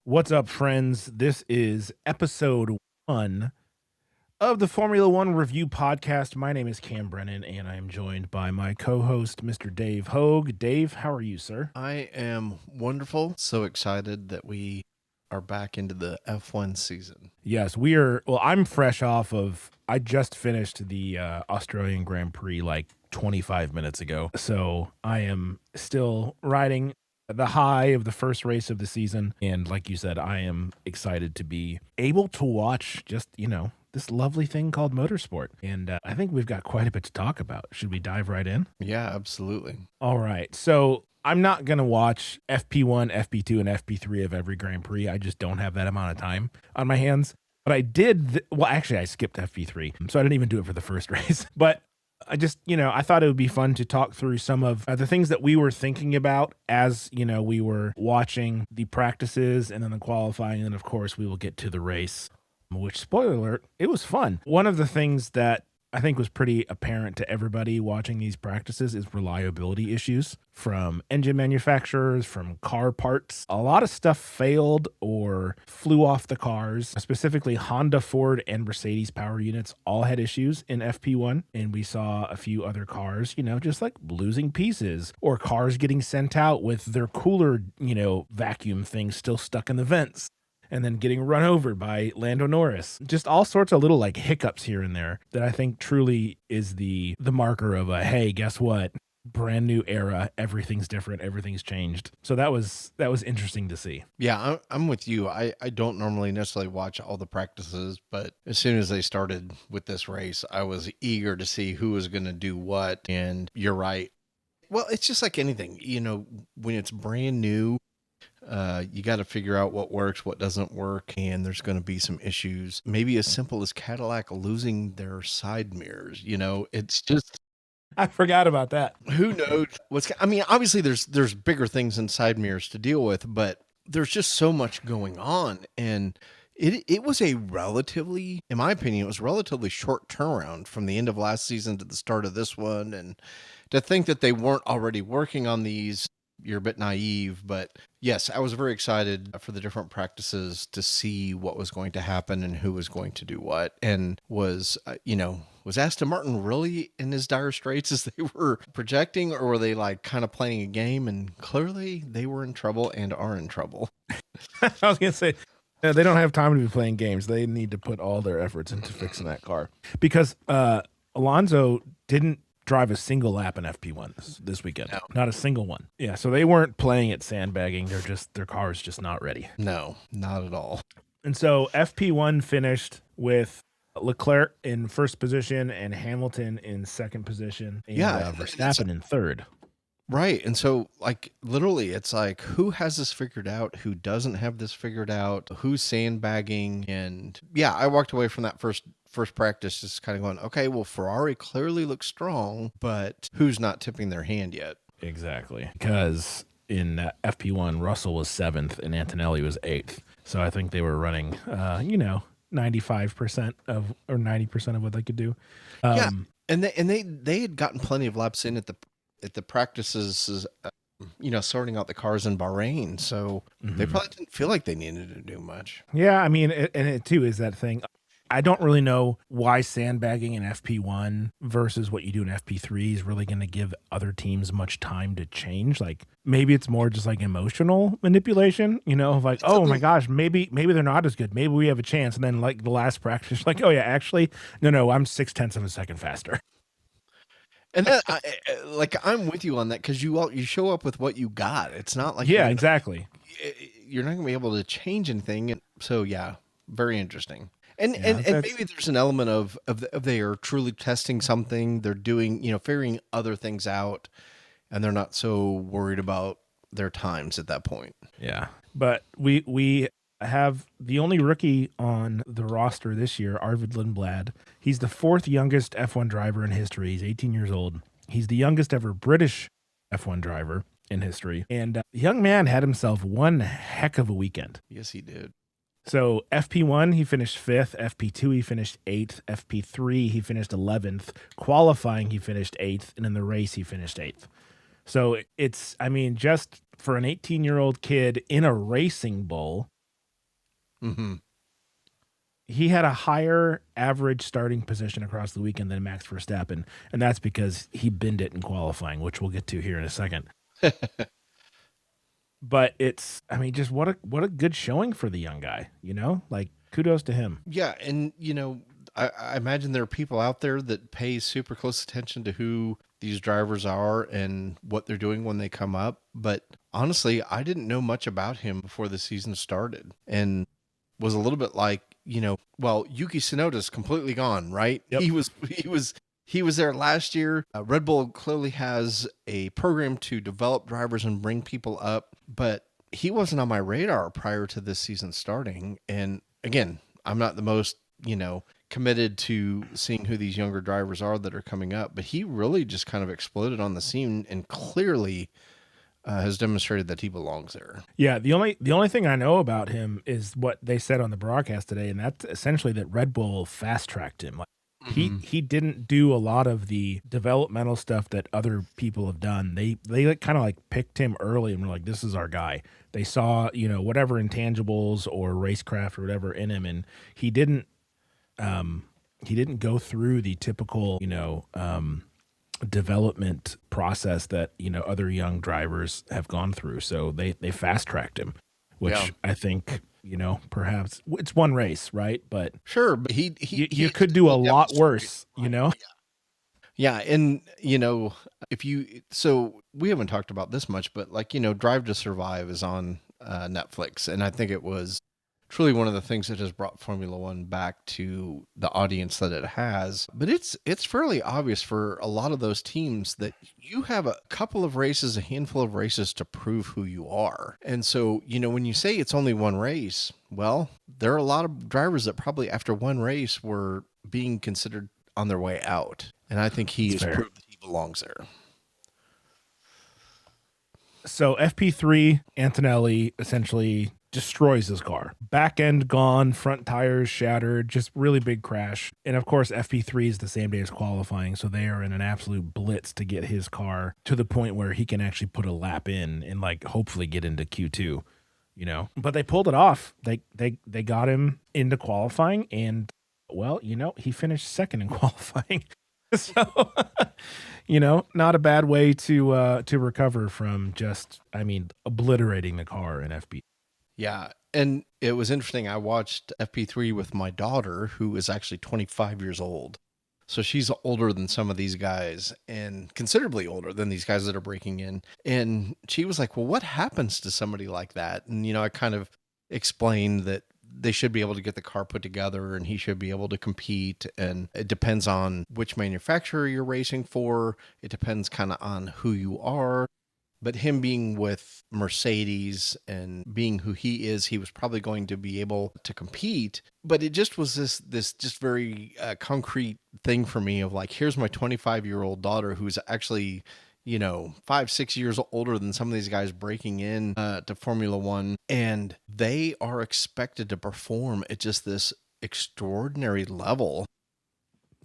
What's up, friends? This is episode 1 of the Formula One Review Podcast. My name is Cam Brennan, and I am joined by my co-host, Mr. Dave Hogue. Dave, how are you, sir? I am wonderful. So excited that we are back into the F1 season. Yes, we are. Well, I'm fresh off of, I just finished the Australian Grand Prix like 25 minutes ago. So I am still riding the high of the first race of the season. And like you said, I am excited to be able to watch just, this lovely thing called motorsport. And I think we've got quite a bit to talk about. Should we dive right in? Yeah, absolutely. All right. So I'm not going to watch FP1, FP2, and FP3 of every Grand Prix. I just don't have that amount of time on my hands. But I did, actually, I skipped FP3, so I didn't even do it for the first race. But I just, I thought it would be fun to talk through some of the things that we were thinking about as, we were watching the practices and then the qualifying. And of course, we will get to the race, which, spoiler alert, it was fun. One of the things that I think was pretty apparent to everybody watching these practices is reliability issues from engine manufacturers, from car parts. A lot of stuff failed or flew off the cars. Specifically, Honda, Ford, and Mercedes power units all had issues in FP1. And we saw a few other cars, just like losing pieces or cars getting sent out with their cooler, vacuum things still stuck in the vents, and then getting run over by Lando Norris. Just all sorts of little like hiccups here and there that I think truly is the marker of a, hey, guess what? Brand new era. Everything's different. Everything's changed. So that was interesting to see. Yeah, I'm with you. I don't normally necessarily watch all the practices, but as soon as they started with this race, I was eager to see who was going to do what. And you're right. Well, it's just like anything, when it's brand new, you got to figure out what works, what doesn't work, and there's going to be some issues. Maybe as simple as Cadillac losing their side mirrors. It's just, I forgot about that. who knows obviously there's bigger things than side mirrors to deal with, but there's just so much going on, and it was a relatively, in my opinion, it was a relatively short turnaround from the end of last season to the start of this one, and to think that they weren't already working on these, you're a bit naive. But yes, I was very excited for the different practices to see what was going to happen and who was going to do what. And was Aston Martin really in as dire straits as they were projecting, or were they like kind of playing a game? And clearly they were in trouble and are in trouble. I was going to say, they don't have time to be playing games. They need to put all their efforts into fixing that car, because Alonso didn't drive a single lap in FP1 this weekend. No. Not a single one. Yeah, so they weren't playing at sandbagging. Their car is just not ready. No, not at all. And so FP1 finished with Leclerc in first position and Hamilton in second position, and Verstappen in third. Right. And so, like, literally, it's like, who has this figured out? Who doesn't have this figured out? Who's sandbagging? And yeah, I walked away from that first practice just kind of going, okay, well, Ferrari clearly looks strong, but who's not tipping their hand yet? Exactly. Because in FP1, Russell was 7th and Antonelli was 8th. So I think they were running, 95% of, or 90% of what they could do. Yeah. And they had gotten plenty of laps in at the practices, sorting out the cars in Bahrain. So they probably didn't feel like they needed to do much. Yeah. I mean, and it too is that thing. I don't really know why sandbagging in FP1 versus what you do in FP3 is really going to give other teams much time to change. Like, maybe it's more just like emotional manipulation, of like, oh my gosh, maybe they're not as good. Maybe we have a chance. And then like the last practice, like, oh yeah, actually, no, I'm 0.6 of a second faster. And that, I'm with you on that, because you show up with what you got. It's not like exactly. You're not going to be able to change anything. And so yeah, very interesting. And maybe there's an element of they are truly testing something. They're doing, figuring other things out, and they're not so worried about their times at that point. Yeah, but we have the only rookie on the roster this year, Arvid Lindblad. He's the 4th youngest F1 driver in history. He's 18 years old. He's the youngest ever British F1 driver in history. And the young man had himself one heck of a weekend. Yes, he did. So FP1, he finished 5th. FP2, he finished 8th. FP3, he finished 11th. Qualifying, he finished 8th. And in the race, he finished 8th. So it's, just for an 18-year-old kid in a racing bull, Mm-hmm. He had a higher average starting position across the weekend than Max Verstappen, and that's because he binned it in qualifying, which we'll get to here in a second. But it's, I mean, just what a good showing for the young guy, you know? Like, kudos to him. Yeah, and I imagine there are people out there that pay super close attention to who these drivers are and what they're doing when they come up. But honestly, I didn't know much about him before the season started, and was a little bit like, well, Yuki Tsunoda's completely gone, right? Yep. He was there last year. Red Bull clearly has a program to develop drivers and bring people up, but he wasn't on my radar prior to this season starting. And again, I'm not the most, committed to seeing who these younger drivers are that are coming up, but he really just kind of exploded on the scene and clearly has demonstrated that he belongs there. Yeah, the only thing I know about him is what they said on the broadcast today, and that's essentially that Red Bull fast tracked him. Like, he didn't do a lot of the developmental stuff that other people have done. They kind of like picked him early and were like, this is our guy. They saw, whatever intangibles or racecraft or whatever in him, and he didn't go through the typical, development process that, other young drivers have gone through. So they fast tracked him, which I think, perhaps it's one race, right? But sure, but you could do a lot worse, Yeah, and so we haven't talked about this much, but Drive to Survive is on Netflix, and I think it was truly one of the things that has brought Formula One back to the audience that it has. But it's fairly obvious for a lot of those teams that you have a couple of races, a handful of races to prove who you are. And so, when you say it's only one race, well, there are a lot of drivers that probably after one race were being considered on their way out. And I think he has proved that he belongs there. So FP3, Antonelli essentially destroys his car. Back end gone, front tires shattered, just really big crash. And of course, FP3 is the same day as qualifying, so they are in an absolute blitz to get his car to the point where he can actually put a lap in and like hopefully get into Q2, But they pulled it off. They got him into qualifying, and well, he finished second in qualifying. So, not a bad way to recover from just, obliterating the car in FP. Yeah, and it was interesting. I watched FP3 with my daughter, who is actually 25 years old. So she's older than some of these guys, and considerably older than these guys that are breaking in. And she was like, well, what happens to somebody like that? And, I kind of explained that they should be able to get the car put together and he should be able to compete. And it depends on which manufacturer you're racing for. It depends kind of on who you are. But him being with Mercedes and being who he is, he was probably going to be able to compete. But it just was this just very concrete thing for me of like, here's my 25-year-old daughter who's actually, 5-6 years older than some of these guys breaking in to Formula One. And they are expected to perform at just this extraordinary level.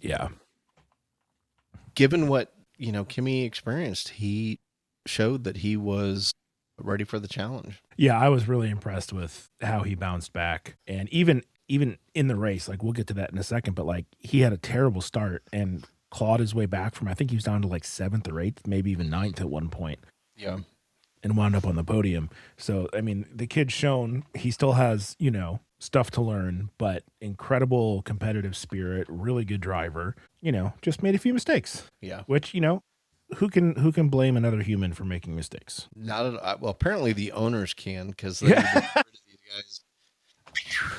Yeah. Given what, Kimi experienced, he showed that he was ready for the challenge. Yeah, I was really impressed with how he bounced back. And even in the race, like we'll get to that in a second, but like he had a terrible start and clawed his way back from, I think he was down to like 7th or 8th, maybe even 9th at one point. Yeah. And wound up on the podium. So, the kid's shown he still has, stuff to learn, but incredible competitive spirit, really good driver, just made a few mistakes. Yeah. Which, who can blame another human for making mistakes? Not at all. Well, apparently the owners can, because they get rid of these guys.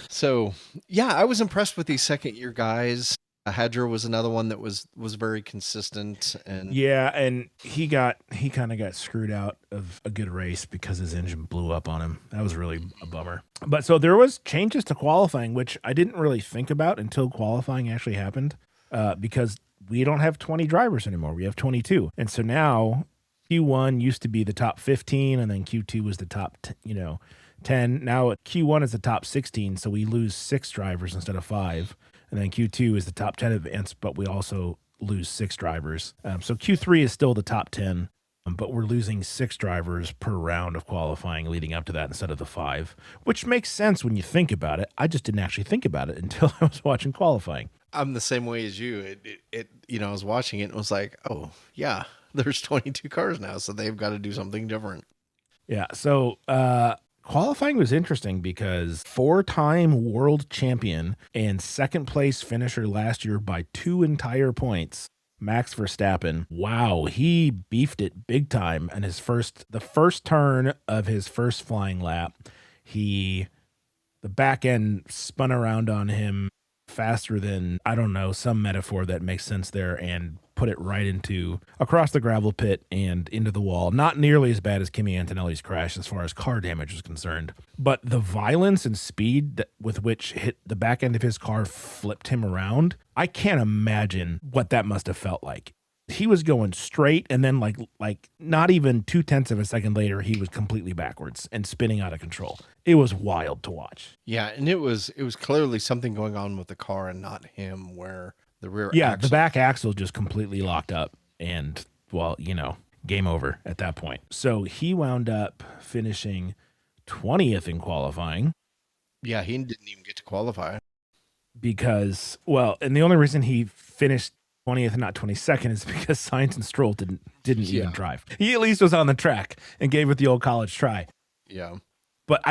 So yeah, I was impressed with these second year guys. Hadger was another one that was very consistent, and he kind of got screwed out of a good race because his engine blew up on him. That was really a bummer. But so there was changes to qualifying, which I didn't really think about until qualifying actually happened, because we don't have 20 drivers anymore. We have 22. And so now Q1 used to be the top 15, and then Q2 was the top 10. Now Q1 is the top 16, so we lose 6 drivers instead of 5. And then Q2 is the top 10 events, but we also lose 6 drivers. So Q3 is still the top 10. but we're losing 6 drivers per round of qualifying leading up to that instead of the 5, which makes sense when you think about it. I just didn't actually think about it until I was watching qualifying. I'm the same way as you. I was watching it and was like, oh yeah, there's 22 cars now, so they've got to do something different. Yeah. So, qualifying was interesting because 4-time world champion and second place finisher last year by 2 entire points, Max Verstappen. Wow, he beefed it big time. And the first turn of his first flying lap, the back end spun around on him faster than, I don't know, some metaphor that makes sense there, and put it right across the gravel pit and into the wall. Not nearly as bad as Kimi Antonelli's crash as far as car damage is concerned, but the violence and speed with which the back end of his car flipped him around, I can't imagine what that must have felt like. He was going straight, and then like not even 0.2 of a second later, he was completely backwards and spinning out of control. It was wild to watch. Yeah, and it was clearly something going on with the car and not him, where the rear the back axle just completely locked up, and well, game over at that point. So he wound up finishing 20th in qualifying. Yeah, he didn't even get to qualify because, and the only reason he finished 20th and not 22nd is because Sainz and Stroll didn't even drive. He at least was on the track and gave it the old college try. Yeah. But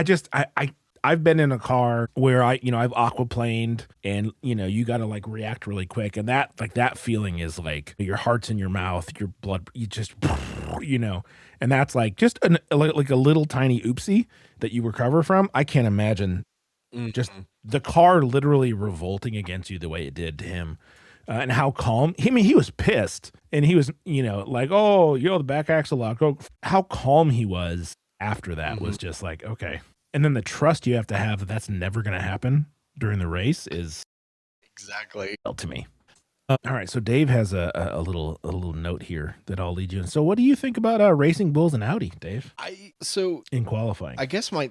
I've been in a car where I've aquaplaned, and you got to like react really quick, and that feeling is like your heart's in your mouth, your blood, you just and that's like just like a little tiny oopsie that you recover from. I can't imagine just the car literally revolting against you the way it did to him. And how calm. He was pissed, and he was, like, oh, the back axle lock. Oh, how calm he was after that was just like, okay. And then the trust you have to have that that's never going to happen during the race is exactly to me. All right, so Dave has a little note here that I'll lead you in. So, what do you think about Racing Bulls and Audi, Dave? In qualifying, I guess my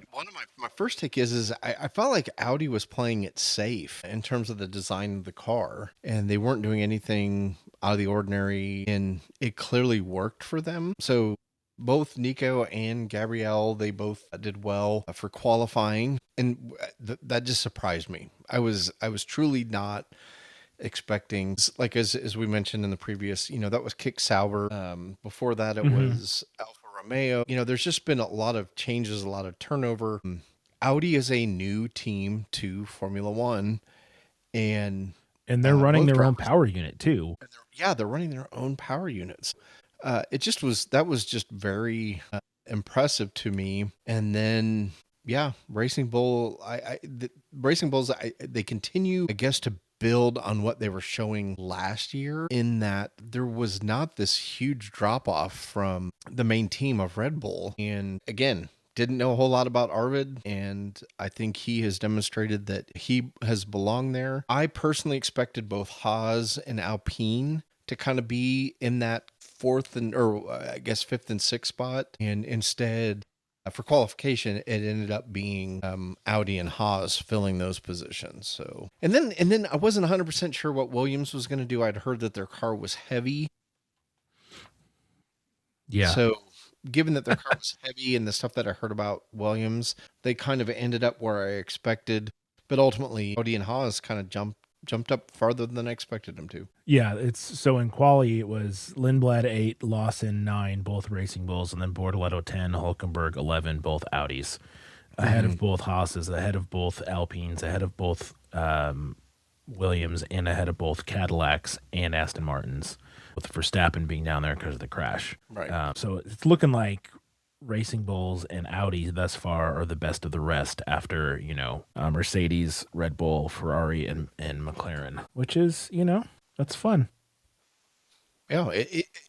first take is I felt like Audi was playing it safe in terms of the design of the car, and they weren't doing anything out of the ordinary, and it clearly worked for them. So both Nico and Gabrielle, they both did well for qualifying, and that just surprised me. I was truly not expecting, like as we mentioned in the previous, that was Kick Sauber. Before that, it was Alfa Romeo. There's just been a lot of changes, a lot of turnover. Audi is a new team to Formula One, and they're running their own power unit too. They're running their own power units. That was just very impressive to me. And then Racing Bull, Racing Bulls, they continue, I guess, to build on what they were showing last year, in that there was not this huge drop off from the main team of Red Bull. And again, didn't know a whole lot about Arvid, and I think he has demonstrated that he has belonged there. I personally expected both Haas and Alpine to kind of be in that fifth and sixth spot, and instead for qualification, it ended up being Audi and Haas filling those positions. So, and then I wasn't 100% sure what Williams was going to do. I'd heard that their car was heavy. Yeah. So, given that their car was heavy and the stuff that I heard about Williams, they kind of ended up where I expected. But ultimately, Audi and Haas kind of jumped up farther than I expected them to. Yeah, it's so in quali it was Lindblad 8, Lawson 9, both Racing Bulls, and then Bortoletto 10, Hulkenberg 11, both Audis, ahead of both Haas's, ahead of both Alpines, ahead of both Williams, and ahead of both Cadillacs and Aston Martins, with Verstappen being down there because of the crash. Right. So it's looking like Racing Bulls and Audi thus far are the best of the rest after, Mercedes, Red Bull, Ferrari, and McLaren, which is, that's fun. Yeah,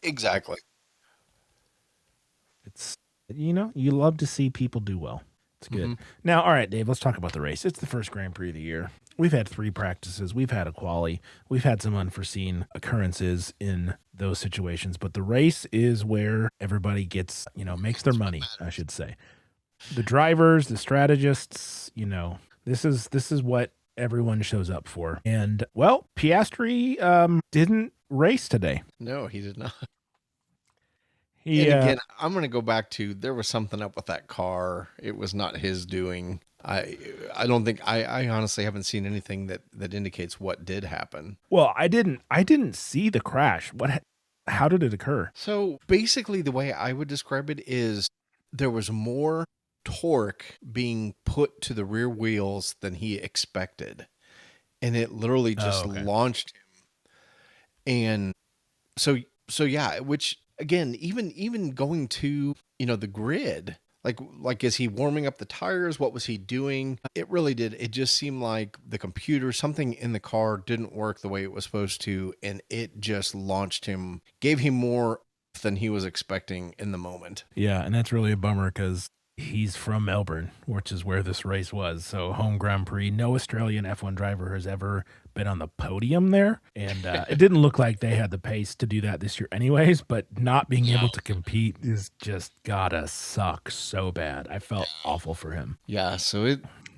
exactly. It's, you love to see people do well. It's good. Now, all right, Dave, let's talk about the race. It's the first Grand Prix of the year. We've had 3 practices. We've had a quali. We've had some unforeseen occurrences in those situations, but the race is where everybody gets, makes their money, I should say. The drivers, the strategists, this is what everyone shows up for. And, well, Piastri didn't race today. No, he did not. And Yeah. again, I'm going to go back to there was something up with that car. It was not his doing. I don't think I honestly haven't seen anything that indicates what did happen. Well, I didn't see the crash. How did it occur? So basically, the way I would describe it is there was more torque being put to the rear wheels than he expected, and it literally Oh, just okay. launched him. And so yeah, which again, even going to, the grid, like is he warming up the tires? What was he doing? It really did. It just seemed like the computer, something in the car didn't work the way it was supposed to, and it just launched him, gave him more than he was expecting in the moment. Yeah, and that's really a bummer because he's from Melbourne, which is where this race was. So home Grand Prix. No Australian F1 driver has ever been on the podium there, and it didn't look like they had the pace to do that this year, anyways. But not being able to compete is just gotta suck so bad. I felt awful for him. Yeah, so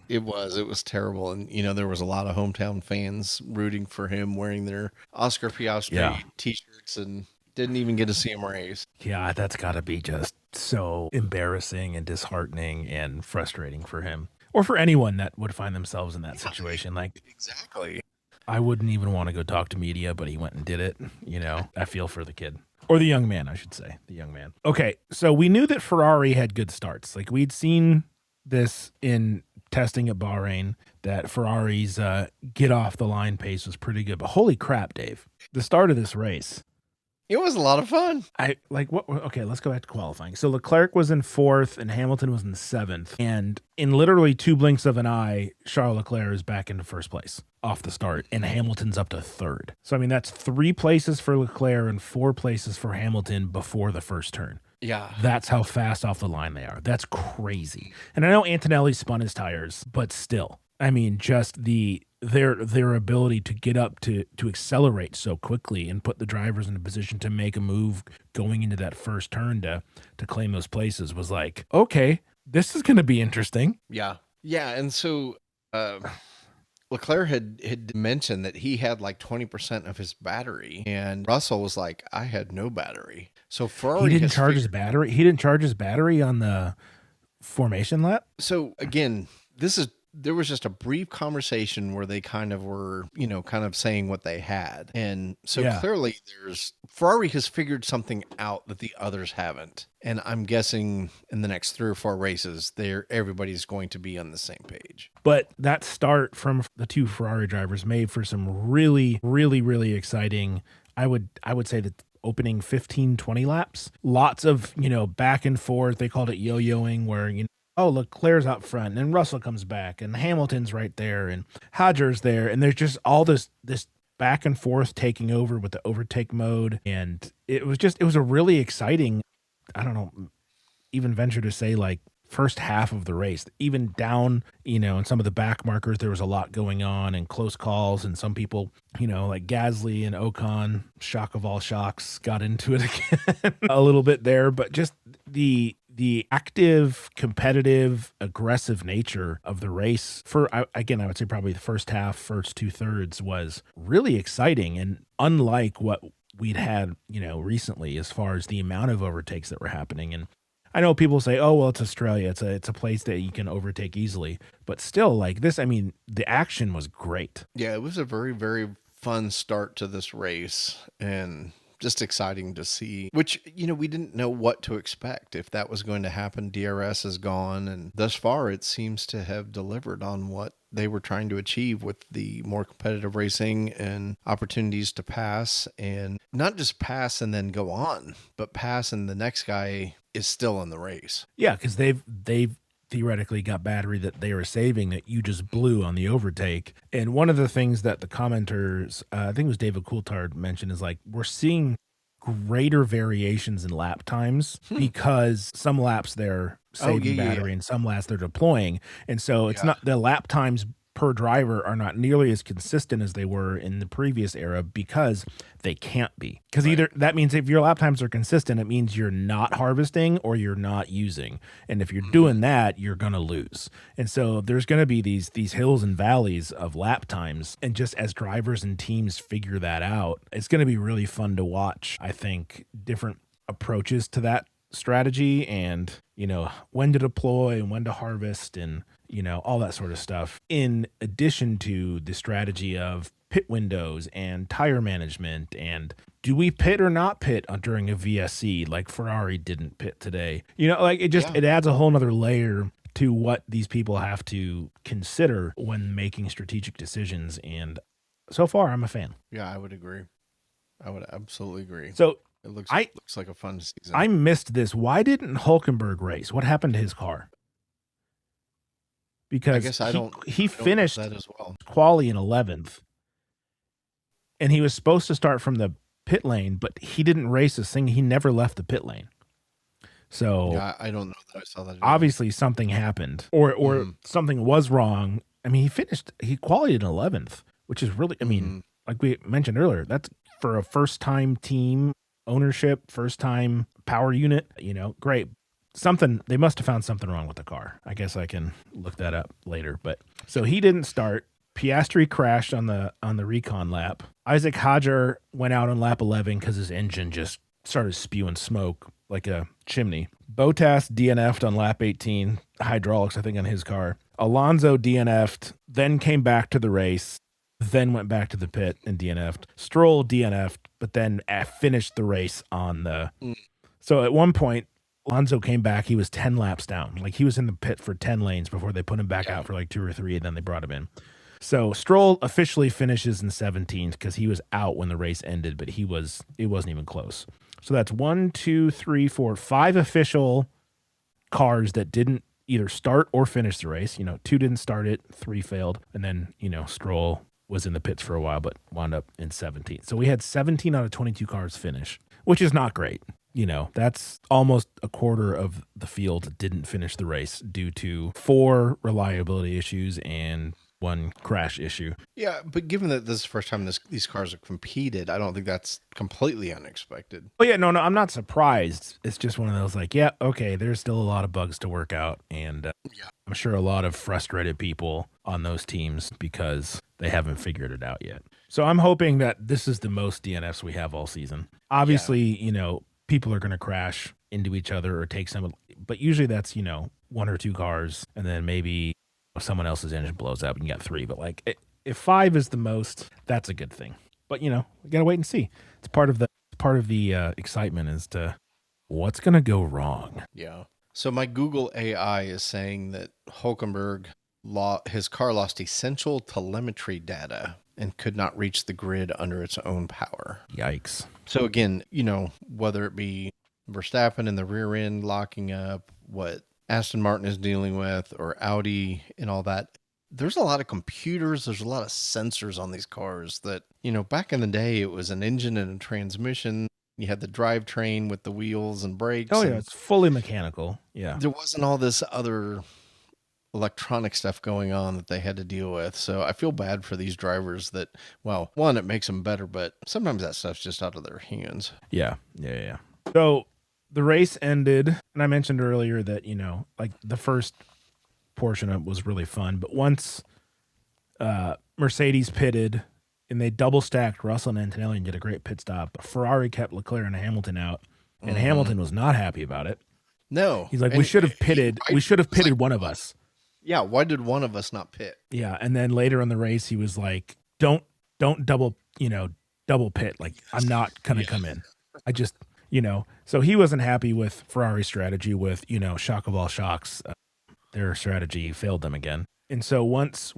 it was terrible, and there was a lot of hometown fans rooting for him, wearing their Oscar Piastri Yeah. t-shirts, and didn't even get to see him race. Yeah, that's gotta be just so embarrassing and disheartening and frustrating for him. Or for anyone that would find themselves in that situation. Like, Exactly. I wouldn't even want to go talk to media, but he went and did it. I feel for the kid. Or the young man, I should say. The young man. Okay, so we knew that Ferrari had good starts. Like, we'd seen this in testing at Bahrain, that Ferrari's get off the line pace was pretty good. But holy crap, Dave. The start of this race. It was a lot of fun. Okay, let's go back to qualifying. So Leclerc was in 4th and Hamilton was in 7th. And in literally 2 blinks of an eye, Charles Leclerc is back into 1st place off the start, and Hamilton's up to 3rd. So, I mean, that's 3 places for Leclerc and 4 places for Hamilton before the first turn. Yeah. That's how fast off the line they are. That's crazy. And I know Antonelli spun his tires, but still, I mean, just their ability to get up to accelerate so quickly and put the drivers in a position to make a move going into that first turn to claim those places was like, okay, this is going to be interesting. Yeah. Yeah, and so Leclerc had mentioned that he had like 20% of his battery, and Russell was like, I had no battery. So Ferrari He didn't has charge his figured- battery. He didn't charge his battery on the formation lap. So again, there was just a brief conversation where they kind of were, kind of saying what they had. And so Yeah. clearly Ferrari has figured something out that the others haven't. And I'm guessing in the next 3 or 4 races, everybody's going to be on the same page. But that start from the 2 Ferrari drivers made for some really, really, really exciting, I would say that opening 15, 20 laps. Lots of, back and forth. They called it yo-yoing where, oh, Leclerc's out front, and Russell comes back, and Hamilton's right there, and Hadjar's there, and there's just all this back and forth taking over with the overtake mode, and it was a really exciting, I don't know, even venture to say like first half of the race, even down, in some of the back markers, there was a lot going on and close calls, and some people, like Gasly and Ocon, shock of all shocks, got into it again a little bit there, but just the active, competitive, aggressive nature of the race I would say probably the first half, first 2/3 was really exciting and unlike what we'd had, recently as far as the amount of overtakes that were happening. And I know people say, oh, well, it's Australia. It's a place that you can overtake easily. But still, like this, I mean, the action was great. Yeah, it was a very, very fun start to this race, and just exciting to see, which, we didn't know what to expect if that was going to happen. DRS is gone, and thus far it seems to have delivered on what they were trying to achieve with the more competitive racing and opportunities to pass, and not just pass and then go on, but pass and the next guy is still in the race. Yeah, because they've theoretically got battery that they were saving that you just blew on the overtake. And one of the things that the commenters, I think it was David Coulthard, mentioned is like, we're seeing greater variations in lap times because some laps they're saving battery and some laps they're deploying. And so it's not the lap times per driver are not nearly as consistent as they were in the previous era because they can't be. Because either that means if your lap times are consistent, it means you're not harvesting or you're not using. And if you're doing that, you're going to lose. And so there's going to be these hills and valleys of lap times. And just as drivers and teams figure that out, it's going to be really fun to watch, I think, different approaches to that strategy and, when to deploy and when to harvest and, all that sort of stuff. In addition to the strategy of pit windows and tire management and do we pit or not pit during a VSC like Ferrari didn't pit today? It adds a whole nother layer to what these people have to consider when making strategic decisions. And so far, I'm a fan. Yeah, I would agree. I would absolutely agree. So it looks like a fun season. I missed this. Why didn't Hulkenberg race? What happened to his car? Because he finished that as well. Quali in 11th, and he was supposed to start from the pit lane, but he didn't race a thing. He never left the pit lane. So yeah, I don't know that I saw that. Obviously, something happened, or something was wrong. I mean, he qualified in 11th, which is really, like we mentioned earlier, that's for a first-time team ownership, first-time power unit. Great. They must have found something wrong with the car. I guess I can look that up later. But so he didn't start. Piastri crashed on the recon lap. Isaac Hadjar went out on lap 11 because his engine just started spewing smoke like a chimney. Bottas DNF'd on lap 18, hydraulics, I think, on his car. Alonso DNF'd, then came back to the race, then went back to the pit and DNF'd. Stroll DNF'd, but then finished the race on the... So at one point, Alonso came back. He was 10 laps down. Like, he was in the pit for 10 lanes before they put him back out for like 2 or 3, and then they brought him in. So Stroll officially finishes in 17th because he was out when the race ended, but it wasn't even close. So that's 1, 2, 3, 4, 5 official cars that didn't either start or finish the race. 2 didn't start it, 3 failed, and then, Stroll was in the pits for a while, but wound up in 17th. So we had 17 out of 22 cars finish, which is not great. That's almost a quarter of the field didn't finish the race due to 4 reliability issues and 1 crash issue. Yeah, but given that this is the first time these cars have competed, I don't think that's completely unexpected. Oh yeah, no, I'm not surprised. It's just one of those like, yeah, okay, there's still a lot of bugs to work out, and I'm sure a lot of frustrated people on those teams because they haven't figured it out yet. So I'm hoping that this is the most DNFs we have all season. Obviously, people are going to crash into each other or take some, but usually that's, 1 or 2 cars, and then maybe someone else's engine blows up and you got 3. But like, if 5 is the most, that's a good thing. But we gotta wait and see. It's part of the excitement as to what's gonna go wrong. Yeah. So my Google AI is saying that Hulkenberg his car lost essential telemetry data and could not reach the grid under its own power. Yikes. So again, whether it be Verstappen in the rear end locking up, what Aston Martin is dealing with, or Audi and all that, there's a lot of computers, there's a lot of sensors on these cars that, back in the day, it was an engine and a transmission. You had the drivetrain with the wheels and brakes. Oh, yeah, it's fully mechanical. Yeah. There wasn't all this other electronic stuff going on that they had to deal with. So I feel bad for these drivers that, well, one, it makes them better, but sometimes that stuff's just out of their hands. Yeah. So the race ended, and I mentioned earlier that, like the first portion of it was really fun, but once Mercedes pitted and they double stacked Russell and Antonelli and did a great pit stop, Ferrari kept Leclerc and Hamilton out, and Hamilton was not happy about it. No. He's like, we should have pitted. We should have pitted one of us. Yeah, why did one of us not pit? Yeah, and then later in the race, he was like, don't double pit. Like, I'm not going to come in. I just, so he wasn't happy with Ferrari's strategy with, shock of all shocks. Their strategy failed them again. And so once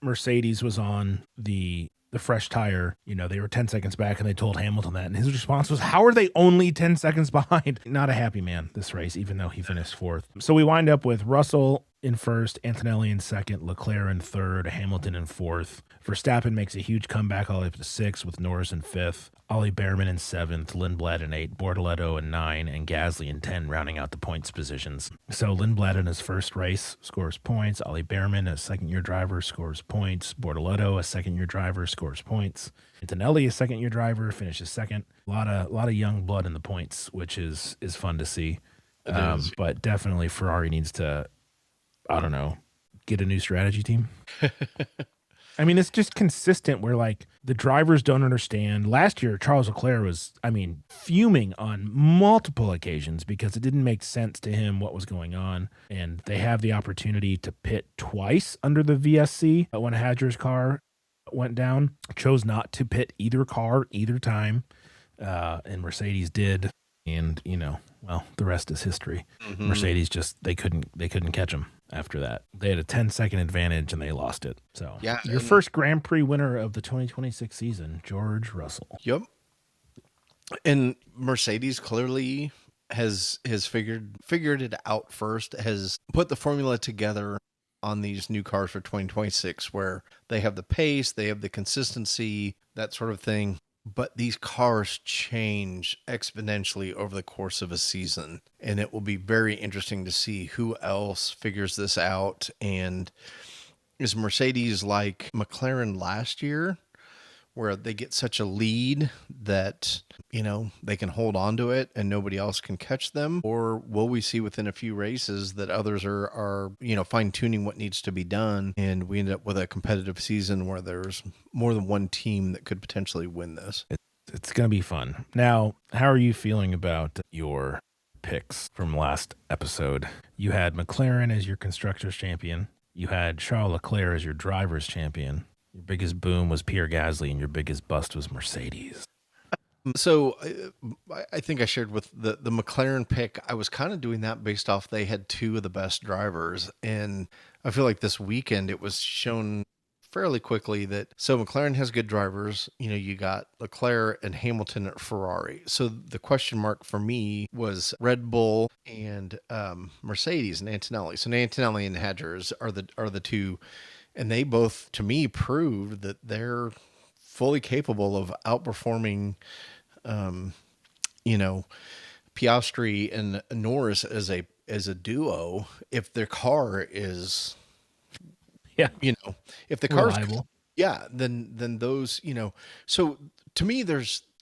Mercedes was on the fresh tire, they were 10 seconds back, and they told Hamilton that. And his response was, how are they only 10 seconds behind? Not a happy man this race, even though he finished 4th. So we wind up with Russell in 1st, Antonelli in 2nd, Leclerc in 3rd, Hamilton in 4th. Verstappen makes a huge comeback all the way up to 6th with Norris in 5th, Ollie Behrman in 7th, Lindblad in 8th, Bortoleto in 9, and Gasly in 10, rounding out the points positions. So Lindblad in his first race scores points. Ollie Behrman, a second-year driver, scores points. Bortoleto, a second-year driver, scores points. Antonelli, a second-year driver, finishes 2nd. A lot of young blood in the points, which is fun to see. But definitely Ferrari needs to, I don't know, get a new strategy team. I mean, it's just consistent where like the drivers don't understand. Last year, Charles Leclerc was, I mean, fuming on multiple occasions because it didn't make sense to him what was going on. And they have the opportunity to pit twice under the VSC when Hadger's car went down. Chose not to pit either car either time. And Mercedes did. And, you know, well, the rest is history. Mhm. Mercedes just, they couldn't catch him. After that, they had a 10-second advantage and they lost it. So, Yeah, your first Grand Prix winner of the 2026 season, George Russell. Yep. And Mercedes clearly has figured it out first, has put the formula together on these new cars for 2026 where they have the pace, they have the consistency, that sort of thing. But these cars change exponentially over the course of a season. And it will be very interesting to see who else figures this out. And is Mercedes like McLaren last year, where they get such a lead that, you know, they can hold on to it and nobody else can catch them? Or will we see within a few races that others are you know, fine tuning what needs to be done, and we end up with a competitive season where there's more than one team that could potentially win this? It's going to be fun. Now, how are you feeling about your picks from last episode? You had McLaren as your constructors champion. You had Charles Leclerc as your drivers champion. Your biggest boom was Pierre Gasly, and your biggest bust was Mercedes. So I think I shared with the McLaren pick, I was kind of doing that based off they had two of the best drivers. And I feel like this weekend it was shown fairly quickly that, so McLaren has good drivers. You know, you got Leclerc and Hamilton at Ferrari. So the question mark for me was Red Bull and Mercedes and Antonelli. So Antonelli and Hadgers are the two. And they both, to me, proved that they're fully capable of outperforming, you know, Piastri and Norris as a duo if their car is, Yeah, you know, if the car's reliable. yeah, then those, you know. So to me,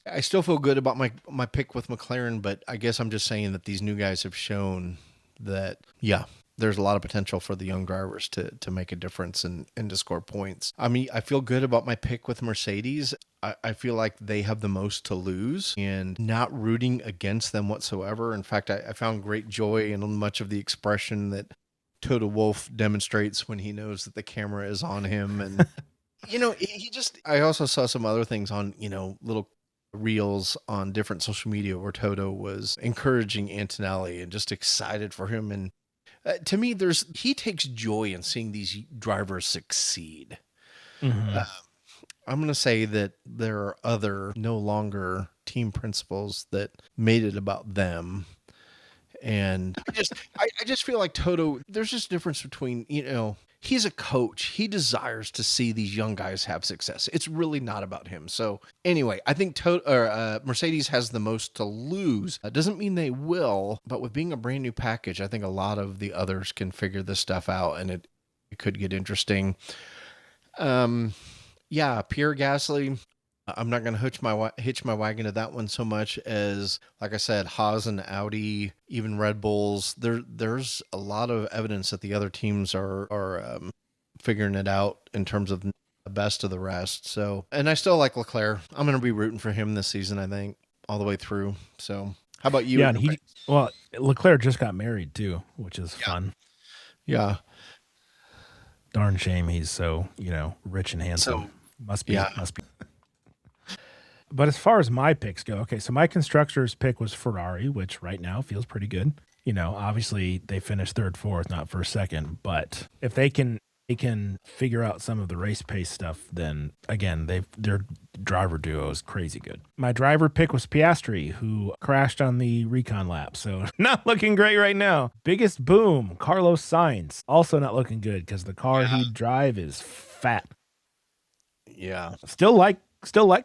I still feel good about my pick with McLaren, but I guess I'm just saying that these new guys have shown that, yeah, there's a lot of potential for the young drivers to make a difference and to score points. I mean, I feel good about my pick with Mercedes. I feel like they have the most to lose and not rooting against them whatsoever. In fact, I found great joy in much of the expression that Toto Wolff demonstrates when he knows that the camera is on him. And, you know, I also saw some other things on, you know, little reels on different social media where Toto was encouraging Antonelli and just excited for him. And to me, he takes joy in seeing these drivers succeed. Mm-hmm. I'm going to say that there are other no longer team principals that made it about them. And I just feel like Toto, there's just a difference between, you know, he's a coach. He desires to see these young guys have success. It's really not about him. So anyway, I think Mercedes has the most to lose. That doesn't mean they will, but with being a brand new package, I think a lot of the others can figure this stuff out, and it could get interesting. Yeah, Pierre Gasly, I'm not going to hitch my wagon to that one so much as, like I said, Haas and Audi, even Red Bulls. There's a lot of evidence that the other teams are figuring it out in terms of the best of the rest. So, and I still like Leclerc. I'm going to be rooting for him this season, I think, all the way through. So, how about you? Yeah, and Leclerc just got married too, which is fun. Yeah. Darn shame he's so, you know, rich and handsome. So, must be. But as far as my picks go, okay, so my constructor's pick was Ferrari, which right now feels pretty good. You know, obviously they finished third, fourth, not first, second. But if they can figure out some of the race pace stuff, then again, their driver duo is crazy good. My driver pick was Piastri, who crashed on the recon lap, so not looking great right now. Biggest boom, Carlos Sainz, also not looking good because the car he'd drive is fat. Yeah. Still like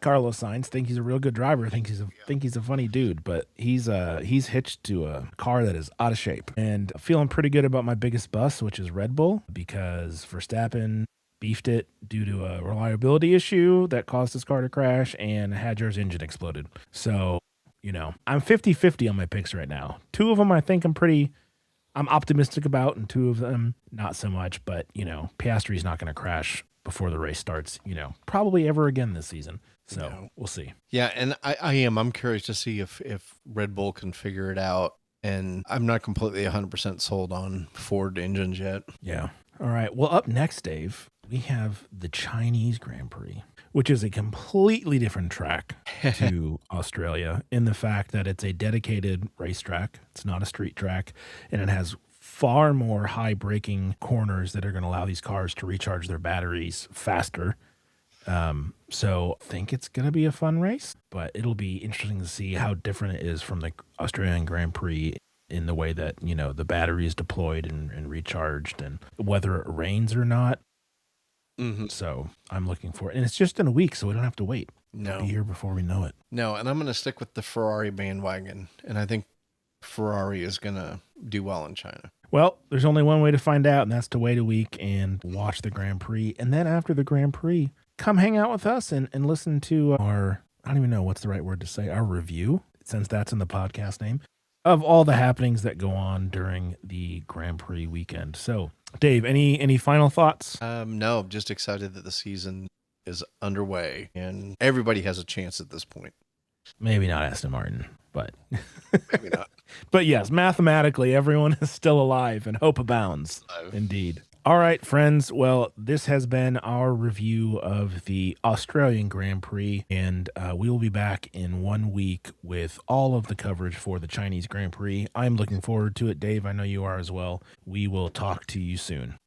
Carlos Sainz. Think he's a real good driver. Think he's a funny dude. But he's hitched to a car that is out of shape. And feeling pretty good about my biggest bust, which is Red Bull, because Verstappen beefed it due to a reliability issue that caused his car to crash, and Hadjar's engine exploded. So, you know, I'm 50-50 on my picks right now. Two of them I think I'm I'm optimistic about, and 2 of them, not so much. But, Piastri's not going to crash before the race starts, probably ever again this season. So No. we'll see. Yeah, and I am. I'm curious to see if Red Bull can figure it out. And I'm not completely 100% sold on Ford engines yet. Yeah. All right. Well, up next, Dave, we have the Chinese Grand Prix, which is a completely different track to Australia in the fact that it's a dedicated racetrack. It's not a street track, and it has far more high braking corners that are going to allow these cars to recharge their batteries faster. So I think it's going to be a fun race, but it'll be interesting to see how different it is from the Australian Grand Prix in the way that, the battery is deployed and recharged, and whether it rains or not. Mm-hmm. So I'm looking for it. And it's just in a week, so we don't have to wait. No. It'll be here before we know it. No, and I'm going to stick with the Ferrari bandwagon. And I think Ferrari is going to do well in China. Well, there's only one way to find out, and that's to wait a week and watch the Grand Prix. And then after the Grand Prix, come hang out with us and listen to our, I don't even know what's the right word to say, our review, since that's in the podcast name, of all the happenings that go on during the Grand Prix weekend. So, Dave, any final thoughts? No, I'm just excited that the season is underway and everybody has a chance at this point. Maybe not Aston Martin, but maybe not. But yes, mathematically, everyone is still alive and hope abounds. Indeed. All right, friends. Well, this has been our review of the Australian Grand Prix, and we will be back in 1 week with all of the coverage for the Chinese Grand Prix. I'm looking forward to it, Dave. I know you are as well. We will talk to you soon.